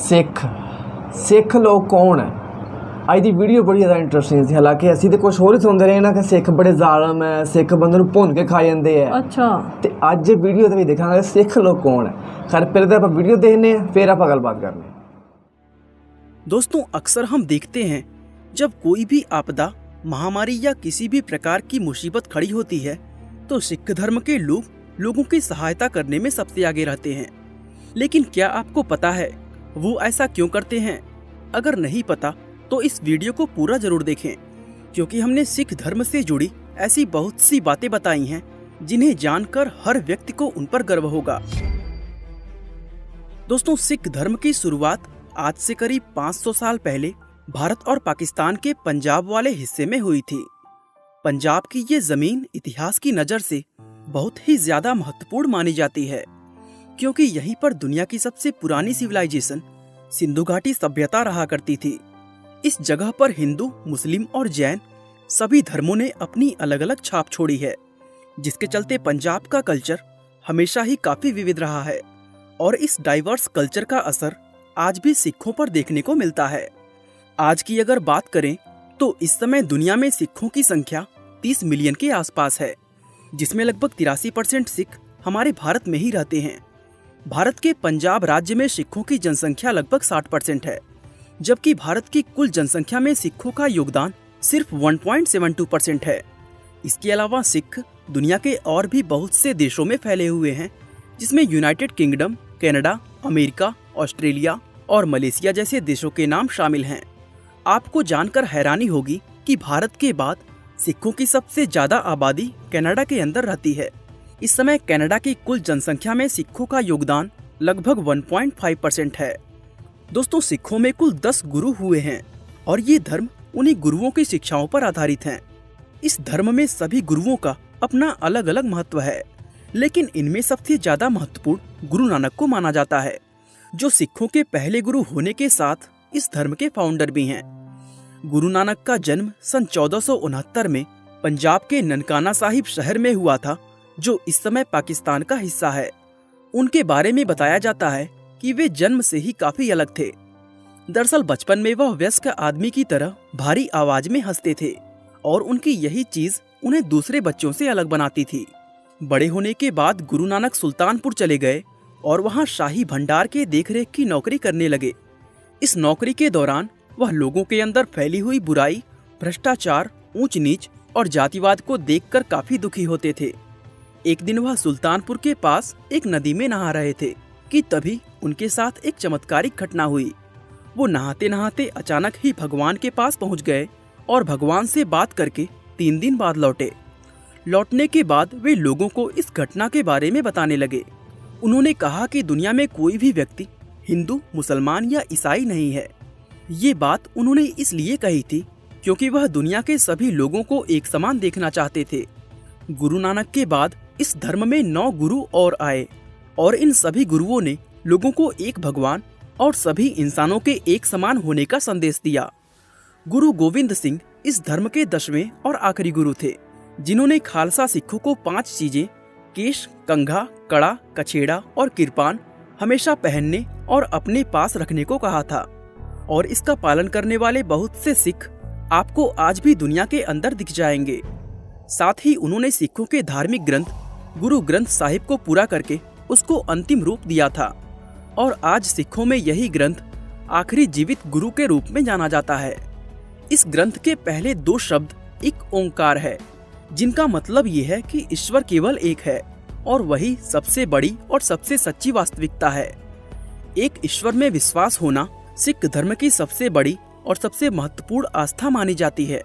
सिख सिख लोग कौन है। ਅੱਜ ਦੀ ਵੀਡੀਓ ਬੜੀ ਜ਼ਿਆਦਾ ਇੰਟਰਸਟਿੰਗ ਸੀ। ਹਾਲਾਂਕਿ ਅਸੀਂ ਤੇ ਕੁਝ ਹੋਰ ਹੀ ਸੁਣਦੇ ਰਹੇ ਨਾ ਕਿ ਸਿੱਖ ਬੜੇ ਜ਼ਾਲਮ ਹੈ, ਸਿੱਖ ਬੰਦੇ ਨੂੰ ਭੁੰਨ ਕੇ ਖਾ ਜਾਂਦੇ ਹੈ। अच्छा ਤੇ ਅੱਜ ਵੀਡੀਓ ਦੇ ਵਿੱਚ ਦੇਖਾਂਗੇ ਸਿੱਖ ਲੋਕ ਕੌਣ ਹੈ। खैर पहले तो आप वीडियो देखने हैं फिर आप गलबात करने। दोस्तों, अक्सर हम देखते हैं जब कोई भी आपदा, महामारी या किसी भी प्रकार की मुसीबत खड़ी होती है तो सिख धर्म के लोग लोगों की सहायता करने में सबसे आगे रहते हैं। लेकिन क्या आपको पता है वो ऐसा क्यों करते हैं? अगर नहीं पता तो इस वीडियो को पूरा जरूर देखें, क्योंकि हमने सिख धर्म से जुड़ी ऐसी बहुत सी बातें बताई हैं जिन्हें जानकर हर व्यक्ति को उन पर गर्व होगा। दोस्तों, सिख धर्म की शुरुआत आज से करीब 500 साल पहले भारत और पाकिस्तान के पंजाब वाले हिस्से में हुई थी। पंजाब की ये जमीन इतिहास की नज़र से बहुत ही ज्यादा महत्वपूर्ण मानी जाती है, क्योंकि यहीं पर दुनिया की सबसे पुरानी सिविलाइजेशन सिंधु घाटी सभ्यता रहा करती थी। इस जगह पर हिंदू, मुस्लिम और जैन सभी धर्मों ने अपनी अलग अलग छाप छोड़ी है, जिसके चलते पंजाब का कल्चर हमेशा ही काफी विविध रहा है और इस डाइवर्स कल्चर का असर आज भी सिखों पर देखने को मिलता है। आज की अगर बात करें तो इस समय दुनिया में सिखों की संख्या 30 मिलियन के आसपास है, जिसमें लगभग 83% सिख हमारे भारत में ही रहते हैं। भारत के पंजाब राज्य में सिखों की जनसंख्या लगभग 60% है, जबकि भारत की कुल जनसंख्या में सिखों का योगदान सिर्फ 1.72% है। इसके अलावा सिख दुनिया के और भी बहुत से देशों में फैले हुए हैं, जिसमें United kingdom, Canada, America, Australia और मलेशिया जैसे देशों के नाम शामिल हैं। आपको जानकर हैरानी होगी कि भारत के बाद सिखों की सबसे ज्यादा आबादी कनाडा के अंदर रहती है। इस समय कनाडा की कुल जनसंख्या में सिखों का योगदान लगभग 1.5% है। दोस्तों, सिखों में कुल 10 गुरु हुए हैं और ये धर्म उन्हीं गुरुओं की शिक्षाओं पर आधारित है। इस धर्म में सभी गुरुओं का अपना अलग अलग महत्व है, लेकिन इनमें सबसे ज्यादा महत्वपूर्ण गुरु नानक को माना जाता है, जो सिखों के पहले गुरु होने के साथ इस धर्म के फाउंडर भी हैं। गुरु नानक का जन्म सन 1469 में पंजाब के ननकाना साहिब शहर में हुआ था, जो इस समय पाकिस्तान का हिस्सा है। उनके बारे में बताया जाता है कि वे जन्म से ही काफी अलग थे। दरअसल बचपन में वह वयस्क आदमी की तरह भारी आवाज में हंसते थे और उनकी यही चीज उन्हें दूसरे बच्चों से अलग बनाती थी। बड़े होने के बाद गुरु नानक सुल्तानपुर चले गए और वहां शाही भंडार के देखरेख की नौकरी करने लगे। इस नौकरी के दौरान वह लोगों के अंदर फैली हुई बुराई, भ्रष्टाचार, ऊंच नीच और जातिवाद को देखकर काफी दुखी होते थे। एक दिन वह सुल्तानपुर के पास एक नदी में नहा रहे थे कि तभी उनके साथ एक चमत्कारिक घटना हुई। वो नहाते नहाते अचानक ही भगवान के पास पहुंच गए और भगवान से बात करके 3 दिन बाद लौटे। लौटने के बाद वे लोगों को इस घटना के बारे में बताने लगे। उन्होंने कहा कि दुनिया में कोई भी व्यक्ति हिंदू, मुसलमान या ईसाई नहीं है। ये बात उन्होंने इसलिए कही थी क्योंकि वह दुनिया के सभी लोगों को एक समान देखना चाहते थे। गुरु नानक के बाद इस धर्म में 9 गुरु और आए और इन सभी गुरुओं ने लोगों को एक भगवान और सभी इंसानों के एक समान होने का संदेश दिया। गुरु गोविंद सिंह इस धर्म के 10वें और आखिरी गुरु थे, जिन्होंने खालसा सिखों को 5 चीजें केश, कंघा, कड़ा, कछेड़ा और किरपान हमेशा पहनने और अपने पास रखने को कहा था, और इसका पालन करने वाले बहुत से सिख आपको आज भी दुनिया के अंदर दिख जाएंगे। साथ ही उन्होंने सिखों के धार्मिक ग्रंथ गुरु ग्रंथ साहिब को पूरा करके उसको अंतिम रूप दिया था, और आज सिखों में यही ग्रंथ आखिरी जीवित गुरु के रूप में जाना जाता है। इस ग्रंथ के पहले 2 शब्द एक ओंकार है, जिनका मतलब ये है कि ईश्वर केवल एक है और वही सबसे बड़ी और सबसे सच्ची वास्तविकता है। एक ईश्वर में विश्वास होना सिख धर्म की सबसे बड़ी और सबसे महत्वपूर्ण आस्था मानी जाती है।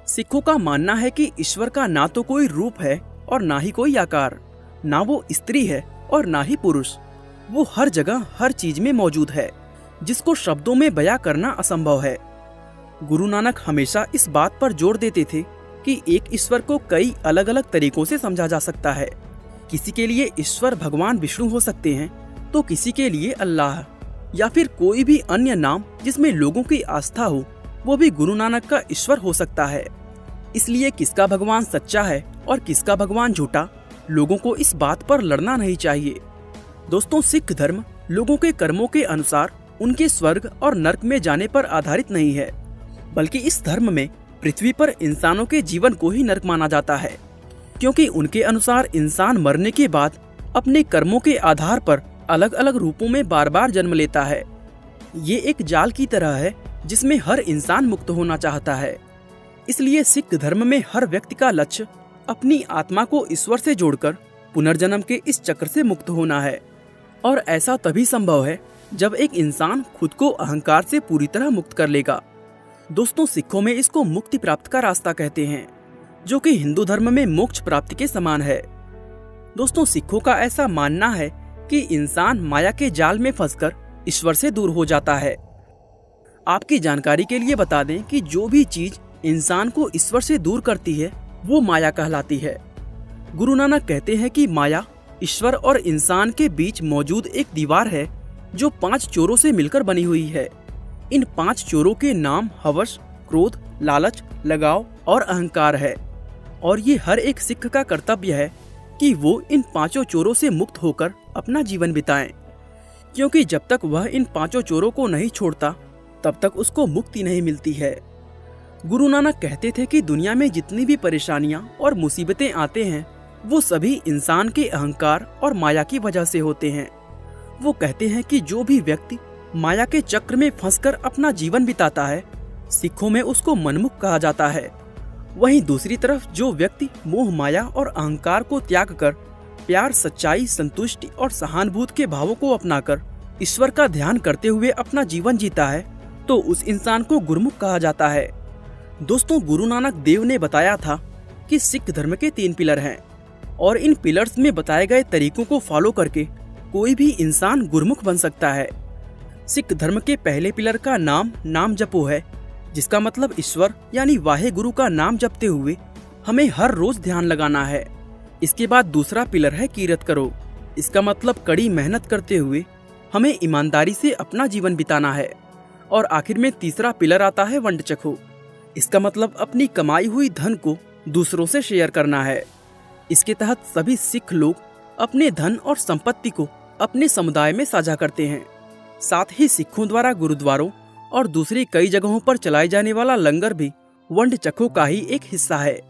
सिखों का मानना है कि ईश्वर का ना तो कोई रूप है और ना ही कोई आकार, ना वो स्त्री है और ना ही पुरुष। वो हर जगह हर चीज में मौजूद है, जिसको शब्दों में बयां करना असंभव है। गुरु नानक हमेशा इस बात पर जोर देते थे कि एक ईश्वर को कई अलग अलग तरीकों से समझा जा सकता है। किसी के लिए ईश्वर भगवान विष्णु हो सकते हैं, तो किसी के लिए अल्लाह या फिर कोई भी अन्य नाम जिसमें लोगों की आस्था हो, वो भी गुरु नानक का ईश्वर हो सकता है। इसलिए किसका भगवान सच्चा है और किसका भगवान झूठा, लोगों को इस बात पर लड़ना नहीं चाहिए। दोस्तों, सिख धर्म लोगों के कर्मों के अनुसार उनके स्वर्ग और नर्क में जाने पर आधारित नहीं है, बल्कि इस धर्म में पृथ्वी पर इंसानों के जीवन को ही नर्क माना जाता है, क्योंकि उनके अनुसार इंसान मरने के बाद अपने कर्मों के आधार पर अलग अलग रूपों में बार बार जन्म लेता है। ये एक जाल की तरह है जिसमें हर इंसान मुक्त होना चाहता है। इसलिए सिख धर्म में हर व्यक्ति का लक्ष्य अपनी आत्मा को ईश्वर से जोड़कर पुनर्जन्म के इस चक्र से मुक्त होना है। और ऐसा तभी संभव है जब एक इंसान खुद को अहंकार से पूरी तरह मुक्त कर लेगा। दोस्तों, सिखों में इसको मुक्ति प्राप्त का रास्ता कहते हैं, जो कि हिंदू धर्म में मोक्ष प्राप्ति के समान है। दोस्तों, सिखों का ऐसा मानना है कि इंसान माया के जाल में फंसकर ईश्वर से दूर हो जाता है। आपकी जानकारी के लिए बता दें कि जो भी चीज इंसान को ईश्वर से दूर करती है वो माया कहलाती है। गुरु नानक कहते हैं कि माया ईश्वर और इंसान के बीच मौजूद एक दीवार है जो 5 चोरों से मिलकर बनी हुई है। इन 5 चोरों के नाम हवस, क्रोध, लालच, लगाव और अहंकार है। और ये हर एक सिख का कर्तव्य है कि वो इन 5 चोरों से मुक्त होकर अपना जीवन बिताएं, क्योंकि जब तक वह इन 5 चोरों को नहीं छोड़ता तब तक उसको मुक्ति नहीं मिलती है। गुरु नानक कहते थे कि दुनिया में जितनी भी परेशानियां और मुसीबतें आते हैं वो सभी इंसान के अहंकार और माया की वजह से होते हैं। वो कहते हैं कि जो भी व्यक्ति माया के चक्र में फंसकर अपना जीवन बिताता है, सिखों में उसको मनमुख कहा जाता है। वहीं दूसरी तरफ जो व्यक्ति मोह, माया और अहंकार को त्याग कर प्यार, सच्चाई, संतुष्टि और सहानुभूति के भावों को अपनाकर ईश्वर का ध्यान करते हुए अपना जीवन जीता है, तो उस इंसान को गुरमुख कहा जाता है। दोस्तों, गुरु नानक देव ने बताया था कि सिख धर्म के 3 पिलर हैं और इन पिलर्स में बताए गए तरीकों को फॉलो करके कोई भी इंसान गुरमुख बन सकता है। सिख धर्म के पहले पिलर का नाम जपो है, जिसका मतलब ईश्वर यानी वाहे गुरु का नाम जपते हुए हमें हर रोज ध्यान लगाना है। इसके बाद दूसरा पिलर है कीरत करो। इसका मतलब कड़ी मेहनत करते हुए हमें ईमानदारी से अपना जीवन बिताना है। और आखिर में तीसरा पिलर आता है वंड चखो। इसका मतलब अपनी कमाई हुई धन को दूसरों से शेयर करना है। इसके तहत सभी सिख लोग अपने धन और संपत्ति को अपने समुदाय में साझा करते हैं। साथ ही सिखों द्वारा गुरुद्वारों और दूसरी कई जगहों पर चलाए जाने वाला लंगर भी वंड चखो का ही एक हिस्सा है।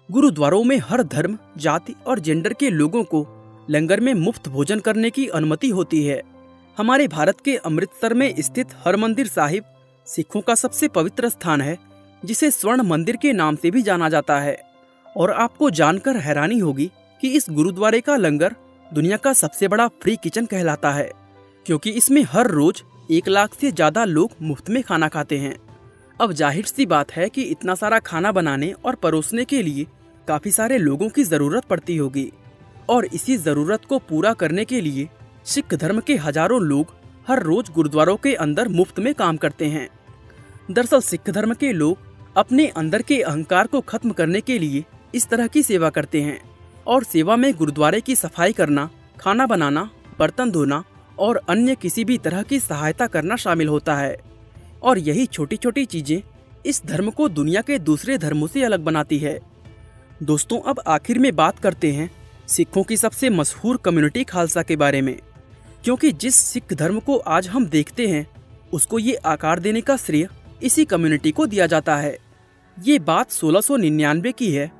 गुरुद्वारों में हर धर्म, जाति और जेंडर के लोगों को लंगर में मुफ्त भोजन करने की अनुमति होती है। हमारे भारत के अमृतसर में स्थित हरमंदिर साहिब सिखों का सबसे पवित्र स्थान है, जिसे स्वर्ण मंदिर के नाम से भी जाना जाता है। और आपको जानकर हैरानी होगी कि इस गुरुद्वारे का लंगर दुनिया का सबसे बड़ा फ्री किचन कहलाता है, क्योंकि इसमें हर रोज 1 लाख से ज्यादा लोग मुफ्त में खाना खाते हैं। अब जाहिर सी बात है कि इतना सारा खाना बनाने और परोसने के लिए काफी सारे लोगों की जरूरत पड़ती होगी, और इसी जरूरत को पूरा करने के लिए सिख धर्म के हजारों लोग हर रोज गुरुद्वारों के अंदर मुफ्त में काम करते हैं। दरअसल सिख धर्म के लोग अपने अंदर के अहंकार को खत्म करने के लिए इस तरह की सेवा करते हैं, और सेवा में गुरुद्वारे की सफाई करना, खाना बनाना, बर्तन धोना और अन्य किसी भी तरह की सहायता करना शामिल होता है। और यही छोटी छोटी चीजें इस धर्म को दुनिया के दूसरे धर्मों से अलग बनाती है। दोस्तों, अब आखिर में बात करते हैं सिखों की सबसे मशहूर कम्युनिटी खालसा के बारे में, क्योंकि जिस सिख धर्म को आज हम देखते हैं उसको ये आकार देने का श्रेय इसी कम्युनिटी को दिया जाता है। ये बात 1699 की है,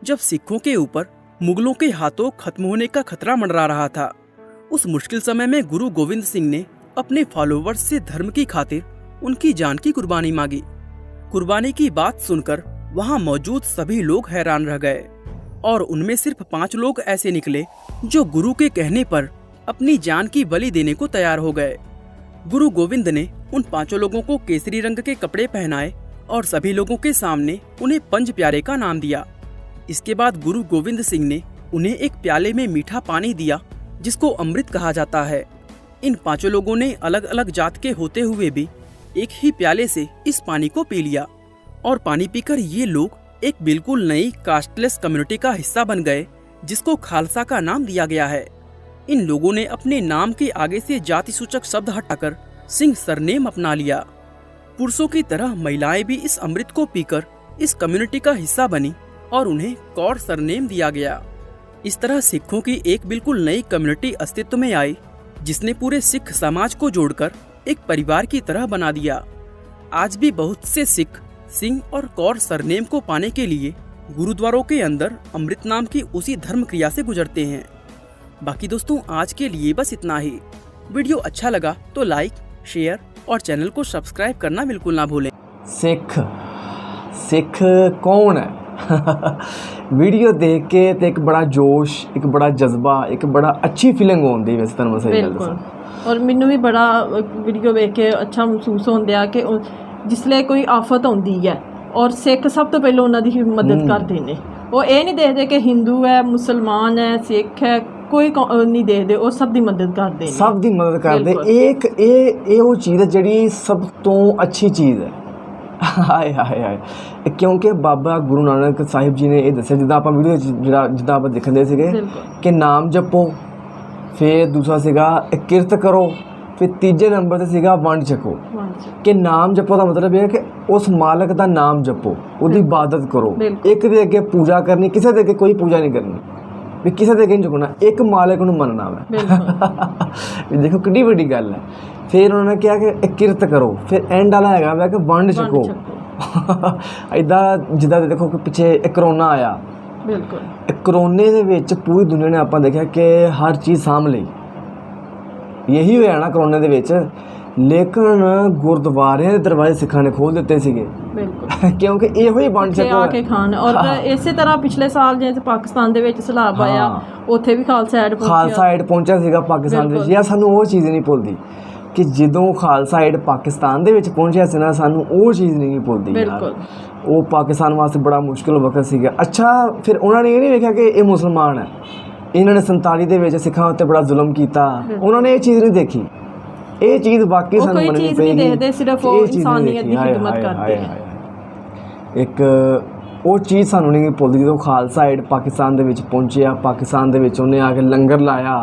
जब सिखों के ऊपर मुगलों के हाथों खत्म होने का खतरा मंडरा रहा था। उस मुश्किल समय में गुरु गोविंद सिंह ने अपने फॉलोवर्स से धर्म की खातिर उनकी जान की कुर्बानी मांगी। कुर्बानी की बात सुनकर वहां मौजूद सभी लोग हैरान रह गए, और उनमें सिर्फ 5 लोग ऐसे निकले जो गुरु के कहने पर अपनी जान की बलि देने को तैयार हो गए। गुरु गोविंद ने उन 5 लोगों को केसरी रंग के कपड़े पहनाए और सभी लोगों के सामने उन्हें पंज प्यारे का नाम दिया। इसके बाद गुरु गोविंद सिंह ने उन्हें एक प्याले में मीठा पानी दिया, जिसको अमृत कहा जाता है। इन 5 लोगों ने अलग अलग जात के होते हुए भी एक ही प्याले से इस पानी को पी लिया, और पानी पीकर ये लोग एक बिल्कुल नई कास्टलेस कम्युनिटी का हिस्सा बन गए, जिसको खालसा का नाम दिया गया है। इन लोगों ने अपने नाम के आगे से जाति सूचक शब्द हटाकर सिंह सरनेम अपना लिया। पुरुषों की तरह महिलाएं भी इस अमृत को पीकर इस कम्युनिटी का हिस्सा बनी और उन्हें कौर सरनेम दिया गया। इस तरह सिखों की एक बिल्कुल नई कम्युनिटी अस्तित्व में आई, जिसने पूरे सिख समाज को जोड़कर एक परिवार की तरह बना दिया। आज भी बहुत से सिख सिंह और कौर सरनेम को पाने के लिए गुरुद्वारों के अंदर अमृत नाम की उसी धर्म क्रिया से गुजरते हैं। बाकी दोस्तों, आज के लिए बस इतना ही। वीडियो अच्छा लगा तो लाइक, शेयर और चैनल को सब्सक्राइब करना बिल्कुल ना भूलें। सिख कौन है? वीडियो देख के ते एक बड़ा जोश, एक बड़ा जज्बा, एक बड़ा अच्छी फीलिंग होती है। वैसे तुहानूं मैं सही गल दस्सां, और मैनू भी बड़ा वीडियो वेख के अच्छा महसूस होंदा कि जिसले कोई आफत आउंदी है और सिख सब तो पहले उन्हां दी मदद करदे ने। वो ये नहीं देखते कि हिंदू है, मुसलमान है, सिख है, कोई नहीं देखते, वो सब दी मदद करते हैं, सब दी मदद करते। एक ये वो चीज़ है जिहड़ी सब तो अच्छी चीज़ है। हाय हाय हाय, क्योंकि बाबा गुरु नानक साहिब जी ने ये दस्सिया, जिद्दां आपां वीडियो जिद्दां आपां दिखदे सीगे कि नाम जपो, फिर दूसरा सीगा किरत करो, फिर तीजे नंबर ते सीगा वंड छको। कि नाम जपो का मतलब यह है कि उस मालक का नाम जपो, उसकी इबादत करो, एक दे अगे पूजा करनी, किसी दे अगे कोई पूजा नहीं करनी, भी किसी दे अगे नहीं झुकना, एक मालक नूं मनना है। देखो कितनी बड़ी गल है। फिर उन्होंने कहा कि किरत करो, फिर एंड वाला है कि वंड छको। इदा जिदा देखो कि पिछे करोना आया, करोने दे विच पूरी दुनिया ने आपां देखा कि हर चीज़ साम लई, यही होया ना करोने दे विच। लेकिन गुरुद्वारे दरवाजे सिखां ने खोल दिते सीगे, क्योंकि इहो ही वंड छको आके खान। और इसे तरह पिछले साल जैसे पाकिस्तान दे विच सैलाब आया, उत्थे भी खालसा एड पहुंचा सीगा पाकिस्तान दे विच। यार सानूं वो चीज़ नहीं भुलदी कि जदों खालसा एड पाकिस्तान दे विच पहुंचिया सी ना, सानूं वो चीज़ नहीं भुलदी यार। वो पाकिस्तान वास्ते बड़ा मुश्किल वक्त सीगा। अच्छा, फिर उन्होंने ये नहीं वेख्या कि ये मुसलमान है, इन्होंने 47 दे विच सिखां उत्ते बड़ा जुल्म कीता, उन्होंने ये चीज़ नहीं देखी। ये चीज़ बाकी सानूं मननी पेगी, सिर्फ वो इंसानियत दी खिदमत करते हैं। एक वो चीज़ सानूं नहीं भुलदी जो खालसा एड पाकिस्तान दे विच पहुंचिया, पाकिस्तान दे विच उन्हें आके लंगर लाया,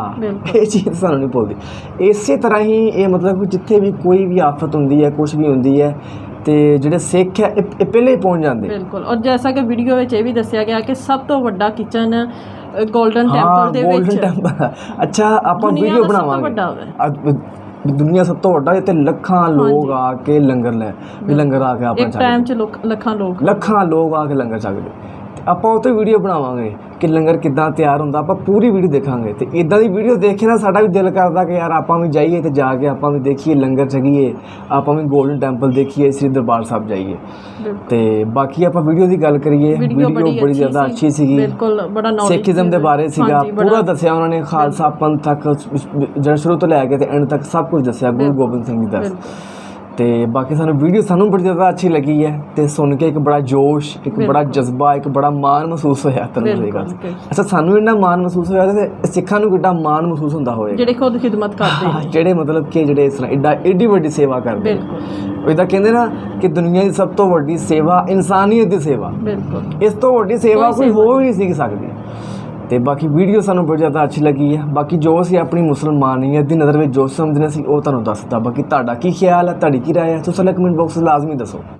ये चीज़ सानूं नहीं भुलदी। इसे तरह ही ये मतलब कि जिथे भी कोई भी आफत होंदी है, कुछ भी होंदी है, तो ਜਿਹੜੇ सिख है ये पहले ही पहुँच जाते। बिल्कुल। और जैसा कि वीडियो में ये भी दस्सिया गया कि सब तो वड्डा किचन गोल्डन टैंपल दे विच। Golden Temple. अच्छा, आपां वीडियो बनावांगे, दुनिया सब तो वड्डा, इत्थे लखां लोग आके लंगर लंगर आके अपना एक टाइम च लखां लोग आके लंगर छकदे। ਆਪਾਂ ਉਹ 'ਤੇ ਵੀਡੀਓ ਬਣਾਵਾਂਗੇ ਕਿ ਲੰਗਰ ਕਿੱਦਾਂ ਤਿਆਰ ਹੁੰਦਾ, ਆਪਾਂ ਪੂਰੀ ਵੀਡੀਓ ਦੇਖਾਂਗੇ। ਤੇ ਇਦਾਂ ਦੀ ਵੀਡੀਓ ਦੇਖ ਕੇ ਨਾ ਸਾਡਾ ਵੀ ਦਿਲ ਕਰਦਾ ਕਿ ਯਾਰ ਆਪਾਂ ਵੀ ਜਾਈਏ ਤੇ ਜਾ ਕੇ ਆਪਾਂ ਵੀ ਦੇਖੀਏ, ਲੰਗਰ ਛਕੀਏ, ਆਪਾਂ ਵੀ ਗੋਲਡਨ ਟੈਂਪਲ ਦੇਖੀਏ, ਸ੍ਰੀ ਦਰਬਾਰ ਸਾਹਿਬ ਜਾਈਏ। ਤੇ ਬਾਕੀ ਆਪਾਂ ਵੀਡੀਓ ਦੀ ਗੱਲ ਕਰੀਏ, ਵੀਡੀਓ ਬੜੀ ਜ਼ਿਆਦਾ ਅੱਛੀ ਸੀਗੀ, ਬਿਲਕੁਲ ਬੜਾ ਨੌਲੇਜ ਸਿੱਖੀਜ਼ਮ ਦੇ ਬਾਰੇ ਸੀਗਾ, ਪੂਰਾ ਦੱਸਿਆ ਉਹਨਾਂ ਨੇ, ਖਾਲਸਾ ਪੰਥ ਤੱਕ ਜਿਹੜਾ ਸ਼ੁਰੂ ਤੋਂ ਲੈ ਕੇ ਤੇ ਐਂਡ ਤੱਕ ਸਭ ਕੁਝ ਦੱਸਿਆ ਗੁਰੂ ਗੋਬਿੰਦ ਸਿੰਘ ਜੀ ਦਾ। ਤੇ ਬਾਕੀ ਸਾਨੂੰ ਵੀਡੀਓ ਬੜੀ ਜ਼ਿਆਦਾ ਅੱਛੀ ਲੱਗੀ ਹੈ ਤੇ ਸੁਣ ਕੇ ਇੱਕ ਬੜਾ ਜੋਸ਼, ਇੱਕ ਬੜਾ ਜਜ਼ਬਾ, ਇੱਕ ਬੜਾ ਮਾਣ ਮਹਿਸੂਸ ਹੋਇਆ। ਤੁਹਾਨੂੰ ਇਹ ਗੱਲ ਅੱਛਾ, ਸਾਨੂੰ ਇੰਨਾ ਮਾਣ ਮਹਿਸੂਸ ਹੋਇਆ ਤੇ ਸਿੱਖਾਂ ਨੂੰ ਕਿੱਡਾ ਮਾਣ ਮਹਿਸੂਸ ਹੁੰਦਾ ਹੋਏਗਾ, ਜਿਹੜੇ ਖੁਦ ਖਿਦਮਤ ਕਰਦੇ ਨੇ, ਜਿਹੜੇ ਮਤਲਬ ਕਿ ਜਿਹੜੇ ਇਸ ਤਰ੍ਹਾਂ ਏਡੀ ਵੱਡੀ ਸੇਵਾ ਕਰਦੇ ਨੇ। ਉਹ ਇਦਾਂ ਕਹਿੰਦੇ ਨਾ ਕਿ ਦੁਨੀਆ ਦੀ ਸਭ ਤੋਂ ਵੱਡੀ ਸੇਵਾ ਇਨਸਾਨੀਅਤ ਦੀ ਸੇਵਾ, ਇਸ ਤੋਂ ਵੱਡੀ ਸੇਵਾ ਕੋਈ ਹੋ ਹੀ ਨਹੀਂ ਸੀ ਸਕਦੀ। ਤੇ ਬਾਕੀ ਵੀਡੀਓ ਸਾਨੂੰ ਬੜੀ ਜ਼ਿਆਦਾ ਅੱਛੀ ਲੱਗੀ ਹੈ। ਬਾਕੀ ਜੋ ਅਸੀਂ ਆਪਣੀ ਮੁਸਲਮਾਨੀਅਤ ਦੀ ਨਜ਼ਰ ਵਿੱਚ ਜੋ ਸਮਝਦੇ ਸੀ ਉਹ ਤੁਹਾਨੂੰ ਦੱਸਦਾ। ਬਾਕੀ ਤੁਹਾਡਾ ਕੀ ਖਿਆਲ ਹੈ, ਤੁਹਾਡੀ ਕੀ ਰਾਏ ਹੈ, ਤੁਸੀਂ ਕਮੈਂਟ ਬਾਕਸ ਵਿੱਚ ਲਾਜ਼ਮੀ ਦੱਸੋ।